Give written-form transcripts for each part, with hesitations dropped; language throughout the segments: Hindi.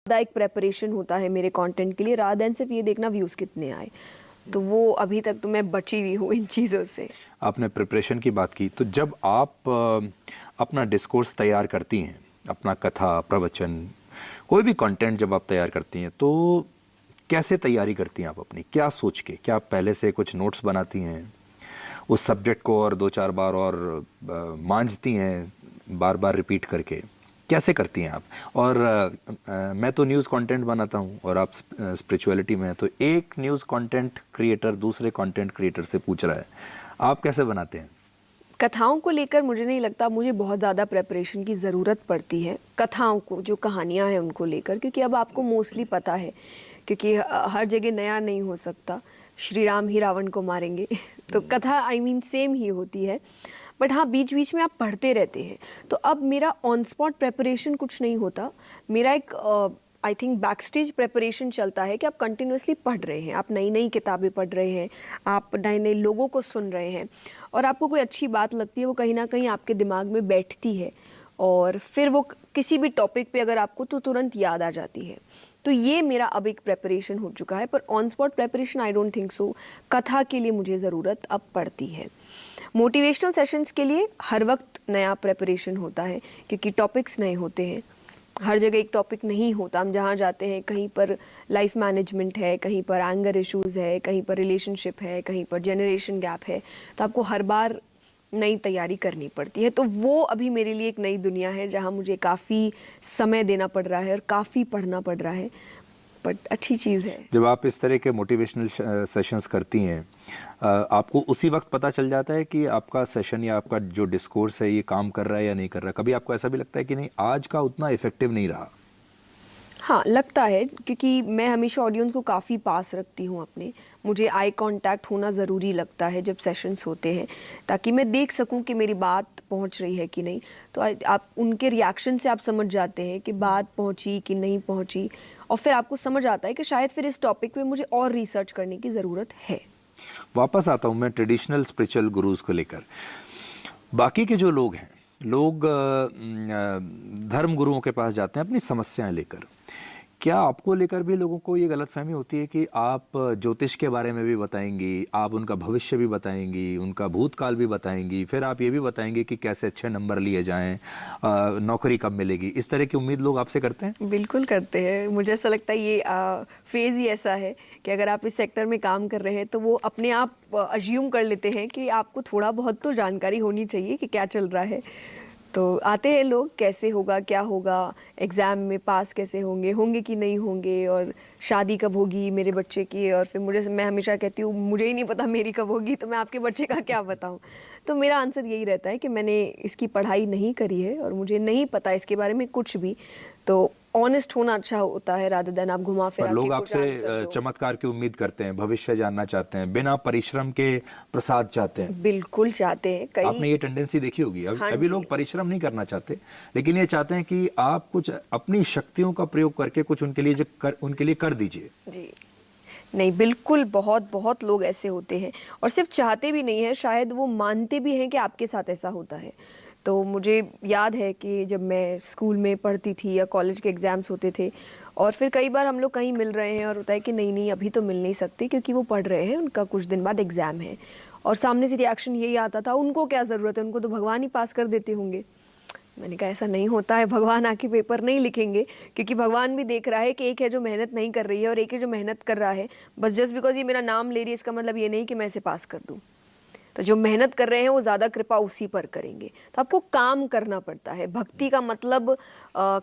ज़्यादा एक प्रेपरेशन होता है मेरे कंटेंट के लिए रादर देन सिर्फ ये देखना व्यूज़ कितने आए। तो वो अभी तक तो मैं बची हुई हूँ इन चीज़ों से। आपने प्रिपरेशन की बात की, तो जब आप अपना डिस्कोर्स तैयार करती हैं, अपना कथा प्रवचन कोई भी कंटेंट जब आप तैयार करती हैं, तो कैसे तैयारी करती हैं आप अपनी? क्या सोच के? क्या आप पहले से कुछ नोट्स बनाती हैं, उस सब्जेक्ट को और 2-4 बार और मांझती हैं, बार बार रिपीट करके? कैसे करती हैं आप? और मैं तो न्यूज़ कंटेंट बनाता हूं और आप स्पिरिचुअलिटी में हैं, तो एक न्यूज़ कंटेंट क्रिएटर दूसरे कंटेंट क्रिएटर से पूछ रहा है, आप कैसे बनाते हैं? कथाओं को लेकर मुझे नहीं लगता मुझे बहुत ज़्यादा प्रेपरेशन की ज़रूरत पड़ती है। कथाओं को, जो कहानियाँ हैं उनको लेकर, क्योंकि अब आपको मोस्टली पता है, क्योंकि हर जगह नया नहीं हो सकता। श्री राम ही रावण को मारेंगे तो कथा आई मीन सेम ही होती है। बट हाँ, बीच बीच में आप पढ़ते रहते हैं। तो अब मेरा ऑन स्पॉट प्रेपरेशन कुछ नहीं होता। मेरा एक I think back stage preparation चलता है कि आप कंटिन्यूसली पढ़ रहे हैं, आप नई नई किताबें पढ़ रहे हैं, आप नए नए लोगों को सुन रहे हैं, और आपको कोई अच्छी बात लगती है, वो कहीं ना कहीं आपके दिमाग में बैठती है, और फिर वो किसी भी टॉपिक पे अगर आपको तो तुरंत याद आ जाती है। तो ये मेरा अब एक प्रेपरेशन हो चुका है। पर on spot preparation I don't think so. कथा के लिए मुझे ज़रूरत अब पड़ती है। मोटिवेशनल सेशंस के लिए हर वक्त नया प्रेपरेशन होता है, क्योंकि टॉपिक्स नए होते हैं। हर जगह एक टॉपिक नहीं होता। हम जहाँ जाते हैं, कहीं पर लाइफ मैनेजमेंट है, कहीं पर एंगर इश्यूज़ है, कहीं पर रिलेशनशिप है, कहीं पर जनरेशन गैप है, तो आपको हर बार नई तैयारी करनी पड़ती है। तो वो अभी मेरे लिए एक नई दुनिया है, जहाँ मुझे काफ़ी समय देना पड़ रहा है और काफ़ी पढ़ना पड़ रहा है। बट अच्छी चीज़ है। जब आप इस तरह के मोटिवेशनल सेशंस करती हैं, आपको उसी वक्त पता चल जाता है कि आपका सेशन या आपका जो डिस्कोर्स है ये काम कर रहा है या नहीं कर रहा? कभी आपको ऐसा भी लगता है कि नहीं, आज का उतना इफेक्टिव नहीं रहा? हाँ, लगता है, क्योंकि मैं हमेशा ऑडियंस को काफ़ी पास रखती हूँ अपने। मुझे आई कांटेक्ट होना ज़रूरी लगता है जब सेशंस होते हैं, ताकि मैं देख सकूँ कि मेरी बात पहुँच रही है कि नहीं। तो आप उनके रिएक्शन से आप समझ जाते हैं कि बात पहुँची कि नहीं पहुँची, और फिर आपको समझ आता है कि शायद फिर इस टॉपिक पे मुझे और रिसर्च करने की ज़रूरत है। वापस आता हूँ मैं ट्रेडिशनल स्पिरिचुअल गुरुज को लेकर। बाकी के जो लोग हैं, लोग धर्म गुरुओं के पास जाते हैं अपनी समस्याएं लेकर। क्या आपको लेकर भी लोगों को ये गलतफहमी होती है कि आप ज्योतिष के बारे में भी बताएंगी, आप उनका भविष्य भी बताएंगी, उनका भूतकाल भी बताएंगी, फिर आप ये भी बताएंगे कि कैसे अच्छे नंबर लिए जाएं, नौकरी कब मिलेगी? इस तरह की उम्मीद लोग आपसे करते हैं? बिल्कुल करते हैं। मुझे ऐसा लगता है ये फेज़ ही ऐसा है कि अगर आप इस सेक्टर में काम कर रहे हैं, तो वो अपने आप अज्यूम कर लेते हैं कि आपको थोड़ा बहुत तो जानकारी होनी चाहिए कि क्या चल रहा है। तो आते हैं लोग, कैसे होगा, क्या होगा, एग्ज़ाम में पास कैसे होंगे, होंगे कि नहीं होंगे, और शादी कब होगी मेरे बच्चे की। और फिर मैं हमेशा कहती हूँ, मुझे ही नहीं पता मेरी कब होगी, तो मैं आपके बच्चे का क्या बताऊँ। तो मेरा आंसर यही रहता है कि मैंने इसकी पढ़ाई नहीं करी है और मुझे नहीं पता इसके बारे में कुछ भी। तो ऑनेस्ट होना अच्छा होता है, रादर देन आप घुमा फिरा पर के लोग कुछ आपसे आंसर दो। चमत्कार की उम्मीद करते हैं, भविष्य जानना चाहते हैं, बिना परिश्रम के प्रसाद चाहते हैं। बिल्कुल चाहते हैं कई। आपने ये टेंडेंसी देखी होगी। हाँ अभी जी। लोग परिश्रम नहीं करना चाहते, लेकिन ये चाहते हैं कि आप कुछ अपनी शक्तियों का प्रयोग करके कुछ उनके लिए कर दीजिए। जी नहीं, बिल्कुल बहुत बहुत लोग ऐसे होते हैं, और सिर्फ चाहते भी नहीं है, शायद वो मानते भी हैं कि आपके साथ ऐसा होता है। तो मुझे याद है कि जब मैं स्कूल में पढ़ती थी या कॉलेज के एग्ज़ाम्स होते थे, और फिर कई बार हम लोग कहीं मिल रहे हैं और होता है कि नहीं नहीं अभी तो मिल नहीं सकते, क्योंकि वो पढ़ रहे हैं, उनका कुछ दिन बाद एग्ज़ाम है, और सामने से रिएक्शन यही आता था, उनको क्या ज़रूरत है, उनको तो भगवान ही पास कर देते होंगे। मैंने कहा ऐसा नहीं होता है, भगवान आके पेपर नहीं लिखेंगे, क्योंकि भगवान भी देख रहा है कि एक है जो मेहनत नहीं कर रही है और एक है जो मेहनत कर रहा है। बस जस्ट बिकॉज ये मेरा नाम ले रही है, इसका मतलब ये नहीं कि मैं इसे पास कर दूँ। तो जो मेहनत कर रहे हैं वो ज़्यादा कृपा उसी पर करेंगे। तो आपको काम करना पड़ता है। भक्ति का मतलब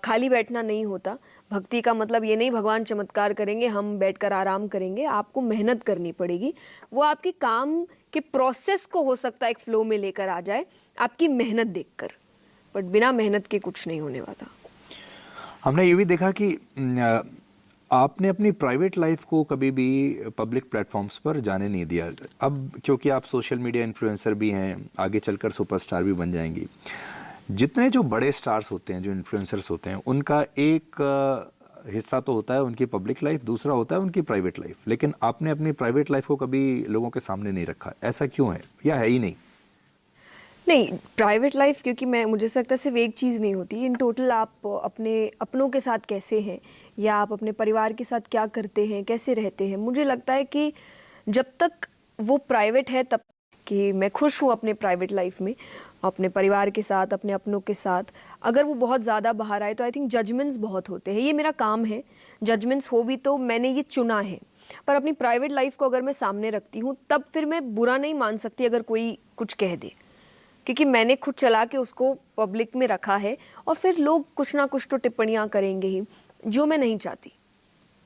खाली बैठना नहीं होता। भक्ति का मतलब ये नहीं भगवान चमत्कार करेंगे हम बैठकर आराम करेंगे। आपको मेहनत करनी पड़ेगी। वो आपकी काम के प्रोसेस को हो सकता है एक फ्लो में लेकर आ जाए, आपकी मेहनत देखकर, बट बिना मेहनत के कुछ नहीं होने वाला। हमने ये भी देखा कि आपने अपनी प्राइवेट लाइफ को कभी भी पब्लिक प्लेटफॉर्म्स पर जाने नहीं दिया। अब क्योंकि आप सोशल मीडिया इन्फ्लुएंसर भी हैं, आगे चलकर सुपरस्टार भी बन जाएंगी। जितने जो बड़े स्टार्स होते हैं, जो इन्फ्लुएंसर्स होते हैं, उनका एक हिस्सा तो होता है उनकी पब्लिक लाइफ, दूसरा होता है उनकी प्राइवेट लाइफ। लेकिन आपने अपनी प्राइवेट लाइफ को कभी लोगों के सामने नहीं रखा, ऐसा क्यों है, या है ही नहीं? नहीं, प्राइवेट लाइफ, क्योंकि मुझे लगता है सिर्फ एक चीज़ नहीं होती, इन टोटल आप अपने अपनों के साथ कैसे हैं या आप अपने परिवार के साथ क्या करते हैं, कैसे रहते हैं, मुझे लगता है कि जब तक वो प्राइवेट है तब कि मैं खुश हूँ अपने प्राइवेट लाइफ में, अपने परिवार के साथ, अपने अपनों के साथ। अगर वो बहुत ज़्यादा बाहर आए तो आई थिंक जजमेंट्स बहुत होते हैं, ये मेरा काम है, जजमेंट्स हो भी तो मैंने ये चुना है। पर अपनी प्राइवेट लाइफ को अगर मैं सामने रखती हूँ तब फिर मैं बुरा नहीं मान सकती अगर कोई कुछ कह दे, क्योंकि मैंने खुद चला के उसको पब्लिक में रखा है और फिर लोग कुछ ना कुछ तो टिप्पणियाँ करेंगे ही, जो मैं नहीं चाहती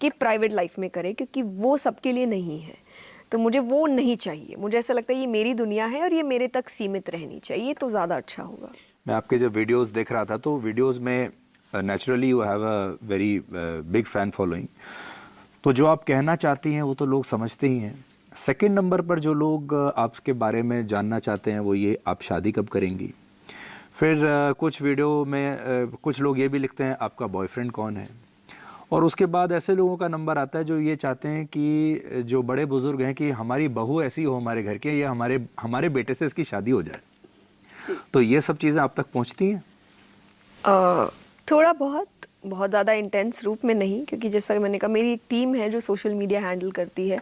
कि प्राइवेट लाइफ में करे, क्योंकि वो सबके लिए नहीं है। तो मुझे वो नहीं चाहिए, मुझे ऐसा लगता है ये मेरी दुनिया है और ये मेरे तक सीमित रहनी चाहिए, तो ज़्यादा अच्छा होगा। मैं आपके जब वीडियोस देख रहा था तो वीडियोस में naturally you have a very big fan following, तो जो आप कहना चाहती हैं वो तो लोग समझते ही हैं। सेकंड नंबर पर जो लोग आपके बारे में जानना चाहते हैं वो ये, आप शादी कब करेंगी। फिर कुछ वीडियो में कुछ लोग ये भी लिखते हैं आपका बॉयफ्रेंड कौन है। और उसके बाद ऐसे लोगों का नंबर आता है जो ये चाहते हैं कि जो बड़े बुजुर्ग हैं कि हमारी बहू ऐसी हो हमारे घर के, या हमारे बेटे से इसकी शादी हो जाए। तो ये सब चीज़ें आप तक पहुंचती हैं? थोड़ा बहुत ज़्यादा इंटेंस रूप में नहीं, क्योंकि जैसा मैंने कहा मेरी एक टीम है जो सोशल मीडिया हैंडल करती है,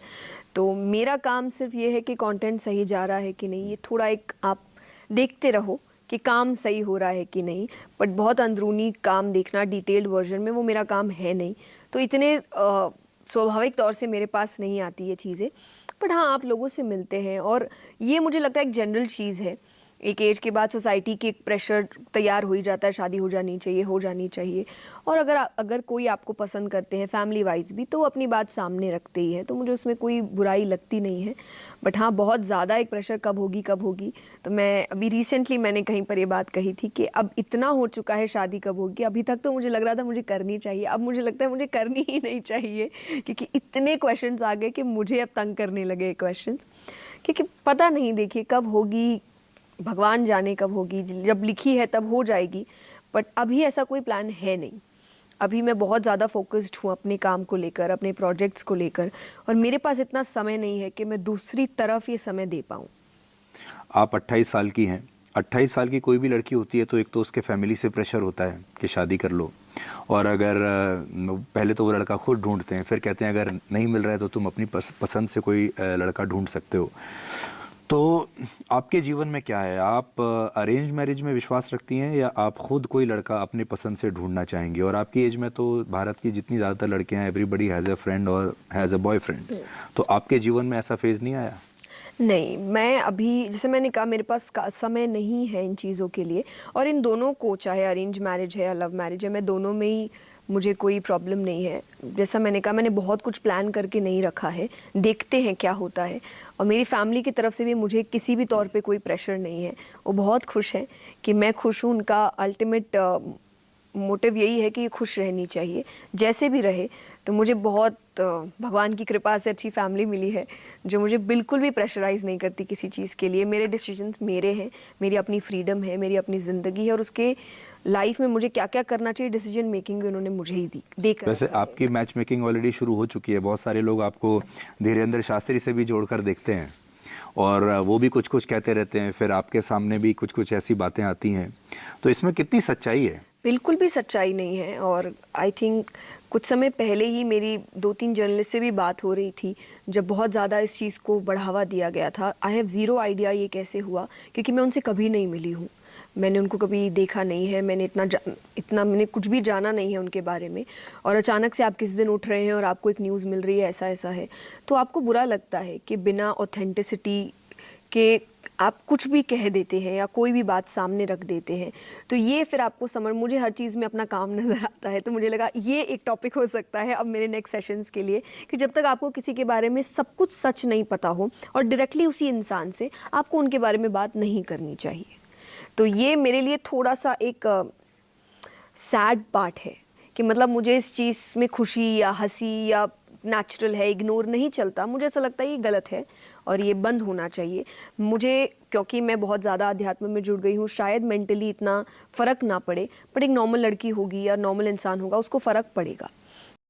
तो मेरा काम सिर्फ ये है कि कंटेंट सही जा रहा है कि नहीं, ये थोड़ा एक आप देखते रहो कि काम सही हो रहा है कि नहीं। बट बहुत अंदरूनी काम देखना डिटेल्ड वर्जन में वो मेरा काम है नहीं, तो इतने स्वाभाविक तौर से मेरे पास नहीं आती ये चीज़ें। बट हाँ, आप लोगों से मिलते हैं और ये मुझे लगता है एक जनरल चीज़ है। एक एज के बाद सोसाइटी की एक प्रेशर तैयार हो ही जाता है, शादी हो जानी चाहिए। और अगर कोई आपको पसंद करते हैं फैमिली वाइज भी, तो वो अपनी बात सामने रखते ही है, तो मुझे उसमें कोई बुराई लगती नहीं है। बट हाँ, बहुत ज़्यादा एक प्रेशर कब होगी, तो मैं अभी रिसेंटली मैंने कहीं पर ये बात कही थी कि अब इतना हो चुका है, शादी कब होगी। अभी तक तो मुझे लग रहा था मुझे करनी चाहिए, अब मुझे लगता है मुझे करनी ही नहीं चाहिए, क्योंकि इतने क्वेश्चंस आ गए कि मुझे अब तंग करने लगे क्वेश्चंस, क्योंकि पता नहीं, देखिए कब होगी, भगवान जाने कब होगी, जब लिखी है तब हो जाएगी। बट अभी ऐसा कोई प्लान है नहीं। अभी मैं बहुत ज़्यादा फोकस्ड हूँ अपने काम को लेकर, अपने प्रोजेक्ट्स को लेकर, और मेरे पास इतना समय नहीं है कि मैं दूसरी तरफ ये समय दे पाऊँ। आप 28 साल की हैं। 28 साल की कोई भी लड़की होती है तो एक तो उसके फैमिली से प्रेशर होता है कि शादी कर लो, और अगर पहले तो वो लड़का खुद ढूंढते हैं, फिर कहते हैं अगर नहीं मिल रहा है तो तुम अपनी पसंद से कोई लड़का ढूंढ सकते हो। तो आपके जीवन में क्या है, आप अरेंज मैरिज में विश्वास रखती हैं या आप खुद कोई लड़का अपनी पसंद से ढूंढना चाहेंगी? और आपकी एज में तो भारत की जितनी ज़्यादातर लड़कियां हैं, एवरीबडी हैज़ अ फ्रेंड और हैज़ अ बॉयफ्रेंड, तो आपके जीवन में ऐसा फेज़ नहीं आया? नहीं, मैं अभी, जैसे मैंने कहा, मेरे पास समय नहीं है इन चीज़ों के लिए, और इन दोनों को, चाहे अरेंज मैरिज है या लव मैरिज है, मैं दोनों में ही, मुझे कोई प्रॉब्लम नहीं है। जैसा मैंने कहा, मैंने बहुत कुछ प्लान करके नहीं रखा है, देखते हैं क्या होता है। और मेरी फैमिली की तरफ से भी मुझे किसी भी तौर पे कोई प्रेशर नहीं है, वो बहुत खुश है कि मैं खुश हूँ। उनका अल्टीमेट मोटिव यही है कि ये खुश रहनी चाहिए, जैसे भी रहे। तो मुझे बहुत भगवान की कृपा से अच्छी फैमिली मिली है जो मुझे बिल्कुल भी प्रेशराइज़ नहीं करती किसी चीज़ के लिए। मेरे डिसीजंस मेरे हैं, मेरी अपनी फ्रीडम है, मेरी अपनी ज़िंदगी है, और उसके लाइफ में मुझे क्या क्या करना चाहिए, डिसीजन मेकिंग भी उन्होंने मुझे ही देकर। वैसे आपकी मैच मेकिंग ऑलरेडी शुरू हो चुकी है। बहुत सारे लोग आपको धीरेन्द्र शास्त्री से भी जोड़कर देखते हैं और वो भी कुछ कुछ कहते रहते हैं, फिर आपके सामने भी कुछ कुछ ऐसी बातें आती हैं, तो इसमें कितनी सच्चाई है? बिल्कुल भी सच्चाई नहीं है। और आई थिंक कुछ समय पहले ही मेरी 2-3 जर्नलिस्ट से भी बात हो रही थी, जब बहुत ज़्यादा इस चीज़ को बढ़ावा दिया गया था। आई हैव ज़ीरो आइडिया ये कैसे हुआ, क्योंकि मैं उनसे कभी नहीं मिली हूँ, मैंने उनको कभी देखा नहीं है, मैंने इतना मैंने कुछ भी जाना नहीं है उनके बारे में। और अचानक से आप किसी दिन उठ रहे हैं और आपको एक न्यूज़ मिल रही है ऐसा ऐसा है, तो आपको बुरा लगता है कि बिना ऑथेंटिसिटी के आप कुछ भी कह देते हैं या कोई भी बात सामने रख देते हैं। तो ये फिर आपको मुझे हर चीज़ में अपना काम नज़र आता है, तो मुझे लगा ये एक टॉपिक हो सकता है अब मेरे नेक्स्ट सेशंस के लिए, कि जब तक आपको किसी के बारे में सब कुछ सच नहीं पता हो और डायरेक्टली उसी इंसान से, आपको उनके बारे में बात नहीं करनी चाहिए। तो ये मेरे लिए थोड़ा सा एक सैड पार्ट है कि मतलब मुझे इस चीज़ में खुशी या हंसी या नेचुरल है, इग्नोर नहीं चलता। मुझे ऐसा लगता है ये गलत है और ये बंद होना चाहिए। मुझे, क्योंकि मैं बहुत ज़्यादा अध्यात्म में जुड़ गई हूँ, शायद मेंटली इतना फ़र्क ना पड़े, बट एक नॉर्मल लड़की होगी या नॉर्मल इंसान होगा उसको फ़र्क पड़ेगा।